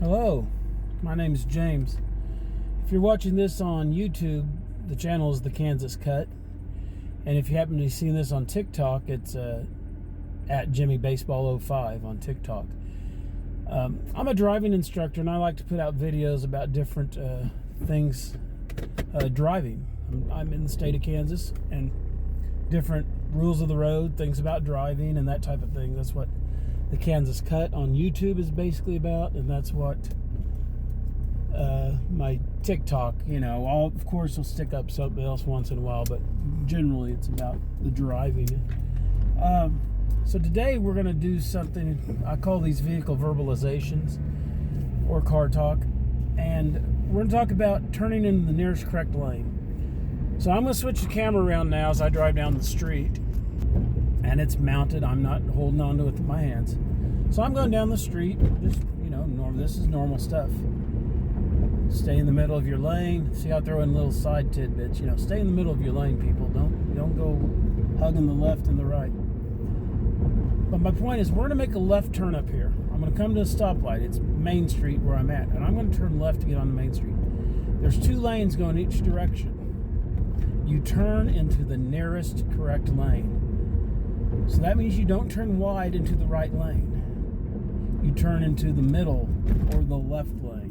Hello, my name is James. If you're watching this on YouTube, the channel is The Kansas Cut. And if you happen to be seeing this on TikTok, it's at JimmyBaseball05 on TikTok. I'm a driving instructor, and I like to put out videos about different things driving. I'm in the state of Kansas, and different rules of the road, things about driving, and that type of thing. That's what the Kansas Cut on YouTube is basically about, and that's what my TikTok, of course, will stick up something else once in a while, but generally it's about the driving. So today we're going to do something, I call these vehicle verbalizations or car talk, and we're going to talk about turning into the nearest correct lane. So I'm going to switch the camera around now as I drive down the street, and it's mounted. I'm not holding on to it with my hands. So I'm going down the street, just, this is normal stuff. Stay in the middle of your lane. See, I throw in little side tidbits. Stay in the middle of your lane, people. Don't go hugging the left and the right. But my point is, we're going to make a left turn up here. I'm going to come to a stoplight. It's Main Street where I'm at, and I'm going to turn left to get on Main Street. There's two lanes going each direction. You turn into the nearest correct lane. So that means you don't turn wide into the right lane. You turn into the middle or the left lane.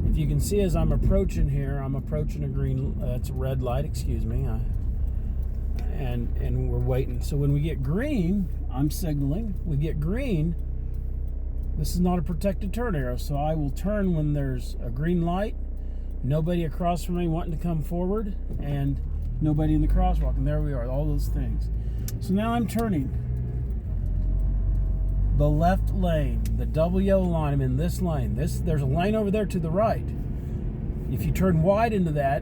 If you can see, as I'm approaching here, I'm approaching a green, it's a red light, excuse me, and we're waiting. So when we get green, I'm signaling. We get green, this is not a protected turn arrow, so I will turn when there's a green light, nobody across from me wanting to come forward, and nobody in the crosswalk, and there we are, all those things. So now I'm turning the left lane, the double yellow line. I'm in this lane. There's a lane over there to the right. If you turn wide into that,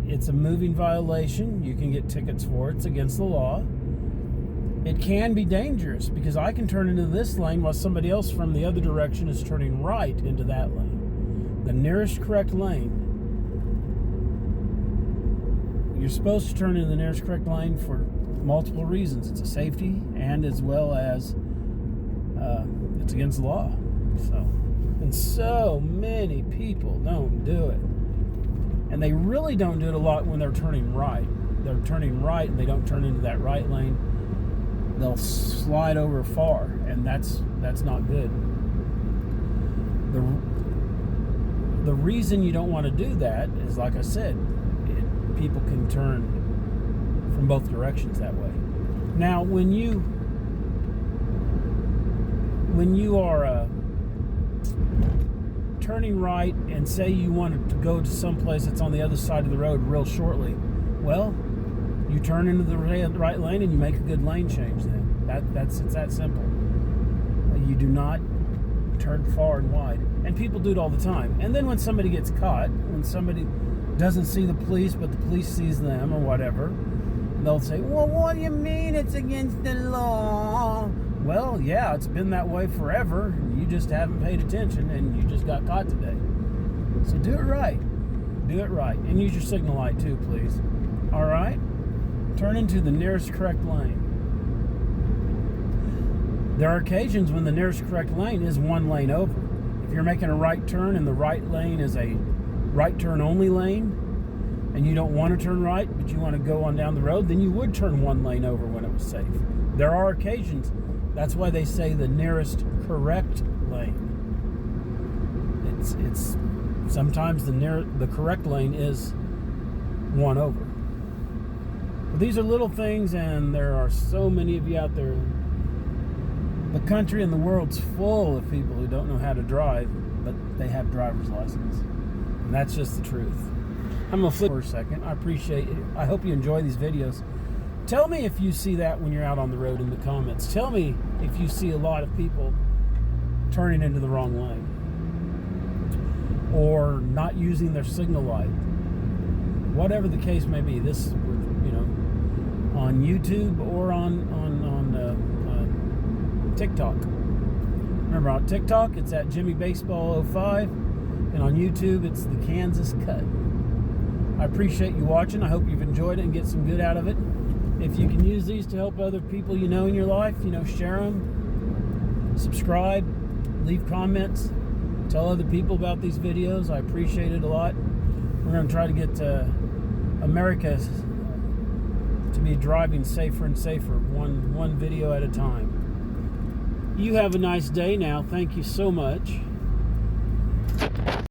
it's a moving violation. You can get tickets for it. It's against the law. It can be dangerous because I can turn into this lane while somebody else from the other direction is turning right into that lane. The nearest correct lane. You're supposed to turn into the nearest correct lane for multiple reasons. It's a safety, and as well as it's against the law. And so many people don't do it, and they really don't do it a lot when they're turning right. They're turning right and they don't turn into that right lane. They'll slide over far, and that's not good. The reason you don't want to do that is, like I said, people can turn from both directions that way. Now, when you are turning right, and say you wanted to go to someplace that's on the other side of the road real shortly, well, you turn into the right lane and you make a good lane change. Then it's that simple. You do not turn far and wide, and people do it all the time. And then when somebody gets caught, when somebody doesn't see the police but the police sees them or whatever, they'll say, well, what do you mean it's against the law? Well, yeah, it's been that way forever. You just haven't paid attention, and you just got caught today. So do it right. Do it right. And use your signal light too, please. All right? Turn into the nearest correct lane. There are occasions when the nearest correct lane is one lane over. If you're making a right turn and the right lane is a right turn only lane, and you don't want to turn right, but you want to go on down the road, then you would turn one lane over when it was safe. There are occasions. That's why they say the nearest correct lane. It's sometimes the correct lane is one over. But these are little things, and there are so many of you out there. The country and the world's full of people who don't know how to drive, but they have driver's license. And that's just the truth. I'm going to flip for a second. I appreciate it. I hope you enjoy these videos. Tell me if you see that when you're out on the road in the comments. Tell me if you see a lot of people turning into the wrong lane or not using their signal light. Whatever the case may be, this, on YouTube or on TikTok. Remember, on TikTok, it's at JimmyBaseball05, and on YouTube, it's the Kansas Cut. I appreciate you watching. I hope you've enjoyed it and get some good out of it. If you can use these to help other people you know in your life, share them, subscribe, leave comments. Tell other people about these videos. I appreciate it a lot. We're going to try to get America to be driving safer and safer, one video at a time. You have a nice day now. Thank you so much.